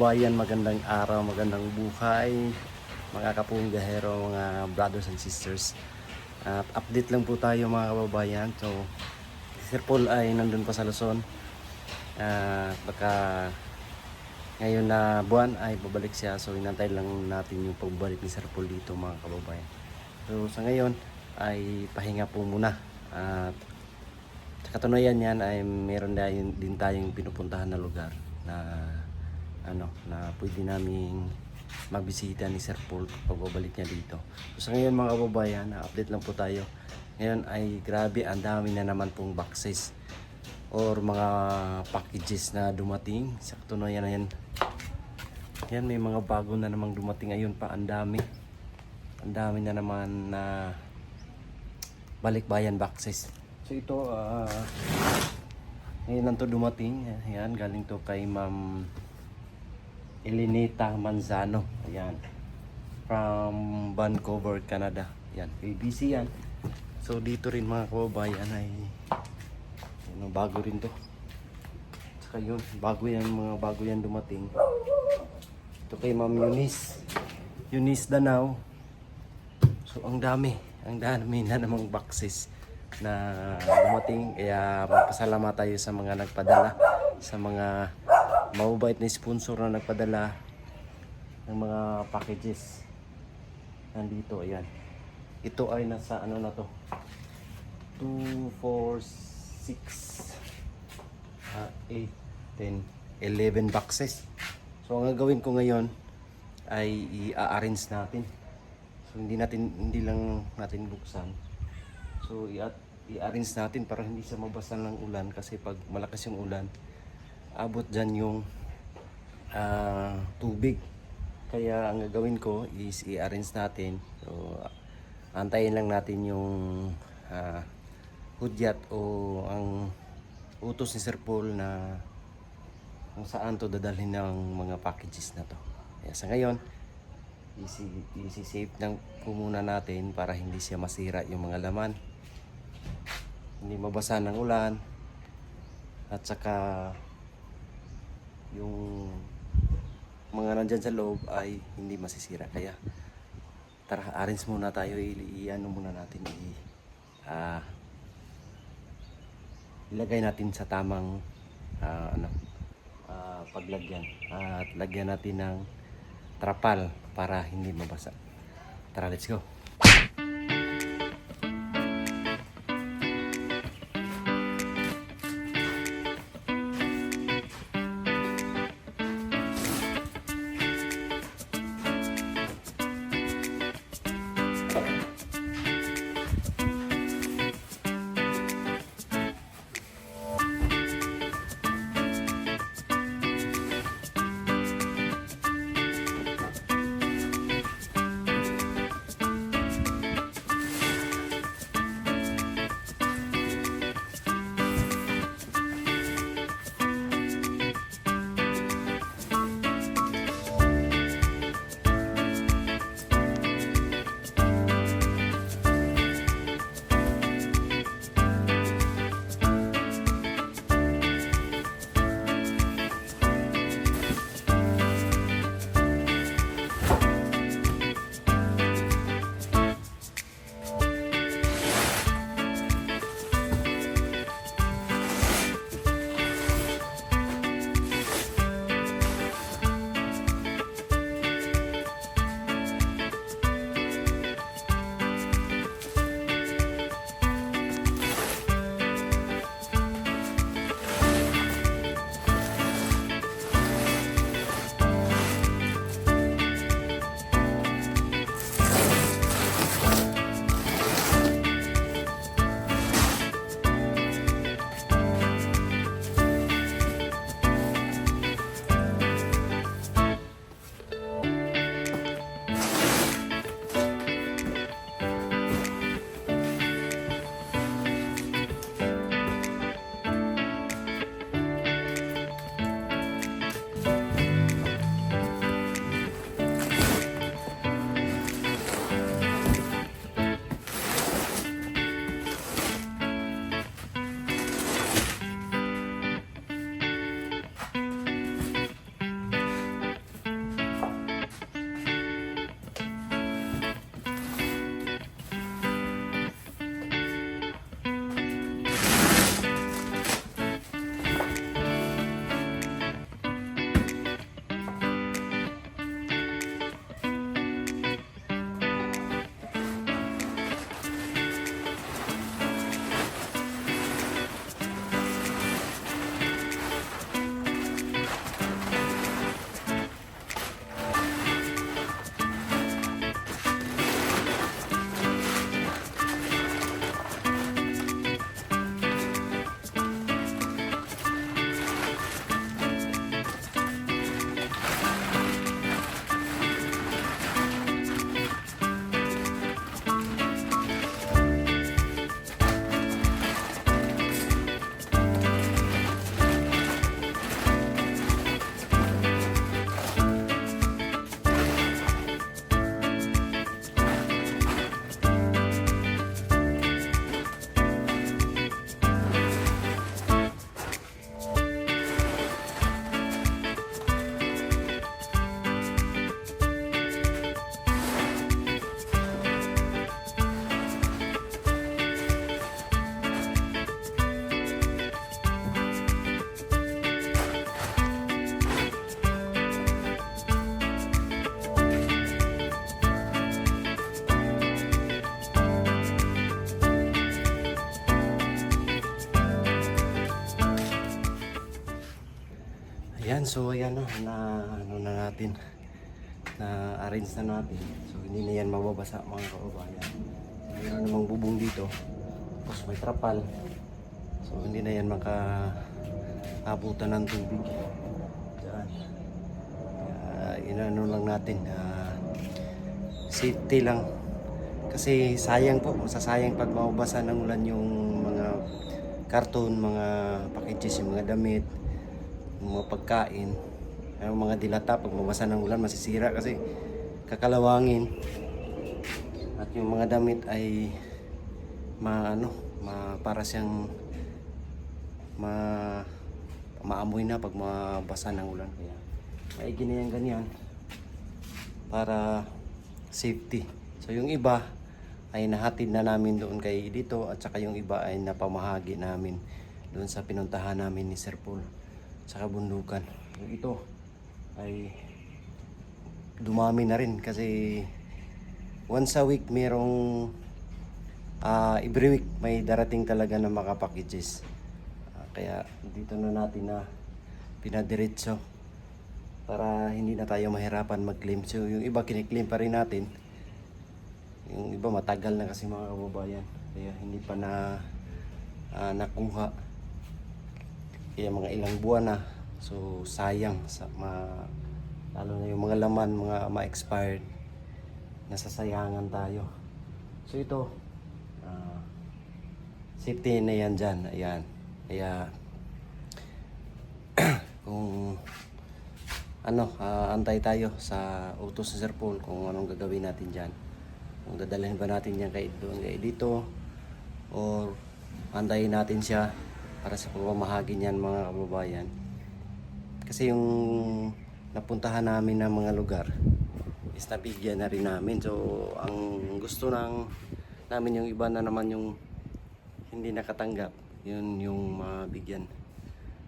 kababayan, magandang araw, magandang buhay, mga kapunggahero, mga brothers and sisters. At update lang po tayo mga kababayan. So, si Sir Paul ay nandun pa sa Luzon. Baka ngayon na buwan ay babalik siya. So, inantay lang natin yung pagbalik ni Sir Paul dito mga kababayan. So, sa ngayon ay pahinga po muna. At sa katunayan yan ay meron din tayong pinupuntahan na lugar na na pwede naming mabisita ni Sir Paul pag babalik niya dito. So sa ngayon mga kababayan, update lang po tayo. Ngayon ay grabe, ang dami na naman pong boxes or mga packages na dumating. Sa katunayan na yan, yan may mga bago na namang dumating ngayon pa, ang dami. Ang dami na naman na balikbayan boxes. So ito, ngayon lang to dumating. Ayan, galing to kay Ma'am Elinita Manzano. Ayan. From Vancouver, Canada. Ayan, ABC yan. So dito rin mga kababayan ay bago rin to. Saka yun, bago yan dumating. Ito kay Ma'am Eunice Danao. So ang dami na namang boxes na dumating. Kaya magpasalamat tayo sa mga nagpadala, sa mga mababait na sponsor na nagpadala ng mga packages. Nandito, ayan. Ito ay nasa ano na to, 2, 4, 6, 8, 10, 11 boxes. So ang gagawin ko ngayon ay i-arrange natin. So hindi lang natin buksan. So i-arrange natin para hindi siya mabasa ng ulan, kasi pag malakas yung ulan, abot dyan yung tubig. Kaya ang gagawin ko is i-arrange natin. So antayin lang natin yung hudyat o ang utos ni Sir Paul na kung saan to dadalhin ng mga packages na to. Kaya sa ngayon, isi-save lang po muna natin para hindi siya masira yung mga laman, hindi mabasa ng ulan, at saka yung mga nandyan sa loob ay hindi masisira. Kaya tara, arrange muna tayo. I-ano muna natin, ilagay natin sa tamang paglagyan, at lagyan natin ng trapal para hindi mabasa. Tara, let's go. Ayan, so ayan na ano na natin, na arrange na natin. So hindi na yan mababasa mga kababayan. Mayroon namang bubong dito. Tapos may trapal. So hindi na yan makaabutan ng tubig. Diyan. Inano lang natin. Safety lang. Kasi sayang po. Masasayang pag mababasa ng ulan yung mga karton, mga packages, yung mga damit, yung mga pagkain. Yung mga dilata pag mabasa ng ulan masisira kasi kakalawangin. At yung mga damit ay para siyang maamoy na pag mabasa ng ulan. Kaya maigi na yan ganyan para safety. So yung iba ay nahatid na namin doon kay dito at saka yung iba ay napamahagi namin doon sa pinuntahan namin ni Sir Paul sa kabundukan. Yung ito ay dumami na rin kasi once a week merong every week may darating talaga ng mga packages. Kaya dito na natin na pinadiretso para hindi na tayo mahirapan mag-claim. So yung iba kiniklaim pa rin natin. Yung iba matagal na kasi mga kababayan. Kaya hindi pa nakuha. Kaya mga ilang buwan na. So sayang lalo na yung mga laman, mga ma-expired. Nasasayangan tayo. So ito safety na yan dyan. Ayan. Kaya kung antay tayo sa utos ni Sir Paul kung anong gagawin natin dyan. Kung dadalhin ba natin yan doon kay dito or antayin natin siya para sa pamamahagi niyan mga kababayan. Kasi yung napuntahan namin ng mga lugar is nabigyan na rin namin. So ang gusto namin yung iba na naman yung hindi nakatanggap, yun yung mabigyan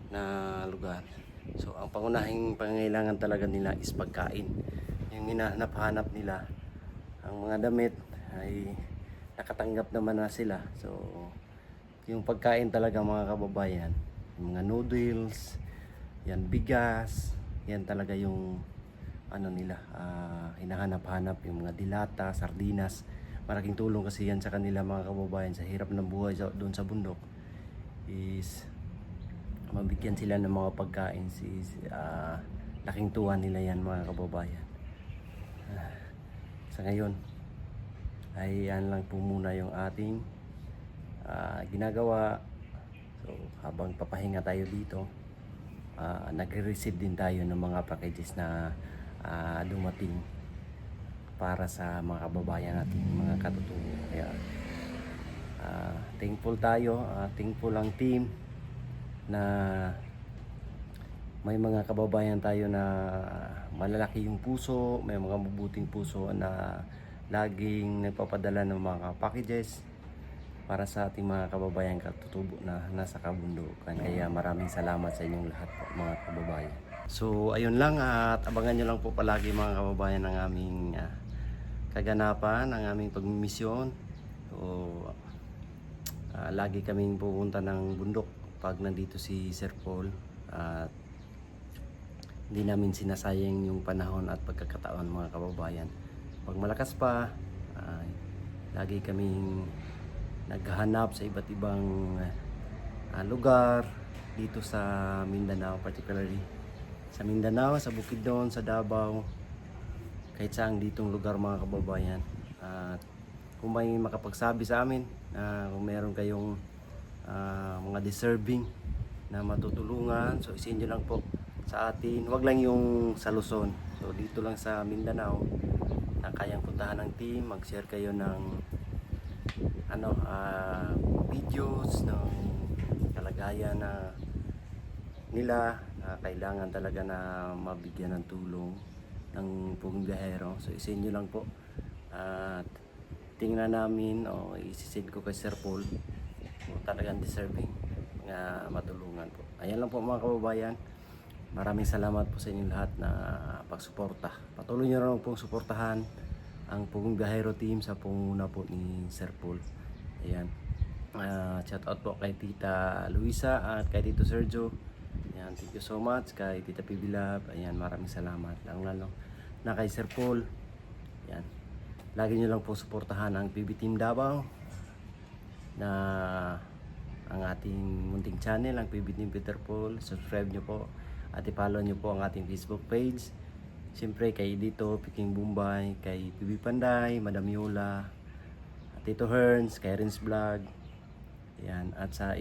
na lugar. So ang pangunahing pangangailangan talaga nila is pagkain. Yung hinahanap-hanap nila, ang mga damit ay nakatanggap naman na sila. So yung pagkain talaga mga kababayan, yung mga noodles, yan bigas, yan talaga yung nila, hinahanap-hanap, yung mga dilata, sardinas. Malaking tulong kasi yan sa kanila mga kababayan sa hirap ng buhay doon sa bundok is mabigyan sila ng mga pagkain. Laking tuwa nila yan mga kababayan. Sa ngayon ay yan lang po muna yung ating ginagawa. So habang papahinga tayo dito, nagre-receive din tayo ng mga packages na dumating para sa mga kababayan natin, mga katutubo. Kaya thankful tayo, thankful ang team na may mga kababayan tayo na malalaki yung puso, may mga mabuting puso na laging nagpapadala ng mga packages para sa ating mga kababayan katutubo na nasa kabundukan. Kaya maraming salamat sa inyong lahat po, mga kababayan. So ayun lang, at abangan nyo lang po palagi mga kababayan ng aming kaganapan, ng aming pagmimisyon. So lagi kaming pupunta ng bundok pag nandito si Sir Paul, at hindi namin sinasayang yung panahon at pagkakataon mga kababayan. Pag malakas pa, lagi kaming naghahanap sa iba't ibang lugar dito sa Mindanao, particularly sa Mindanao, sa Bukidnon, sa Davao, kahit saang ditong lugar mga kababayan. At kung may makapagsabi sa amin kung meron kayong mga deserving na matutulungan, so isin nyo lang po sa atin. Wag lang yung sa Luzon, so dito lang sa Mindanao na kayang puntahan ng team, mag-share kayo ng videos ng kalagayan na nila na kailangan talaga na mabigyan ng tulong ng bumibiyahero. So isin nyo lang po at tingnan namin o isisend ko kay Sir Paul kung talagang deserving na matulungan po. Ayan lang po mga kababayan. Maraming salamat po sa inyong lahat na pagsuporta. Patuloy nyo rin pong suportahan ang Pugong Biyahero team sa pangunguna po ni Sir Paul. Ayan. Shout out po kay Tita Luisa at kay Tito Sergio Ayan, thank you so much kay Tita Pibilab. Ayan, maraming salamat. Lalo na kay Sir Paul. Ayan. Lagi nyo lang po suportahan ang PB Team Davao na ang ating munting channel, ang PB Team Peter Paul. Subscribe nyo po at i-follow nyo po ang ating Facebook page. Siyempre kay dito, Piking Bumbay, kay PB Panday, Madam Yola, at Tito Herns, kay Renz Vlog. Ayan, at sa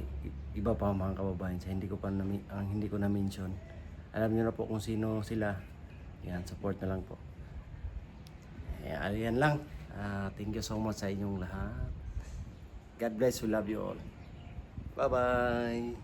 iba pa mga kababayan sa hindi ko na mention. Alam niyo na po kung sino sila. Ayan, support na lang po. Ayan lang. Thank you so much sa inyong lahat. God bless, we love you all. Bye-bye.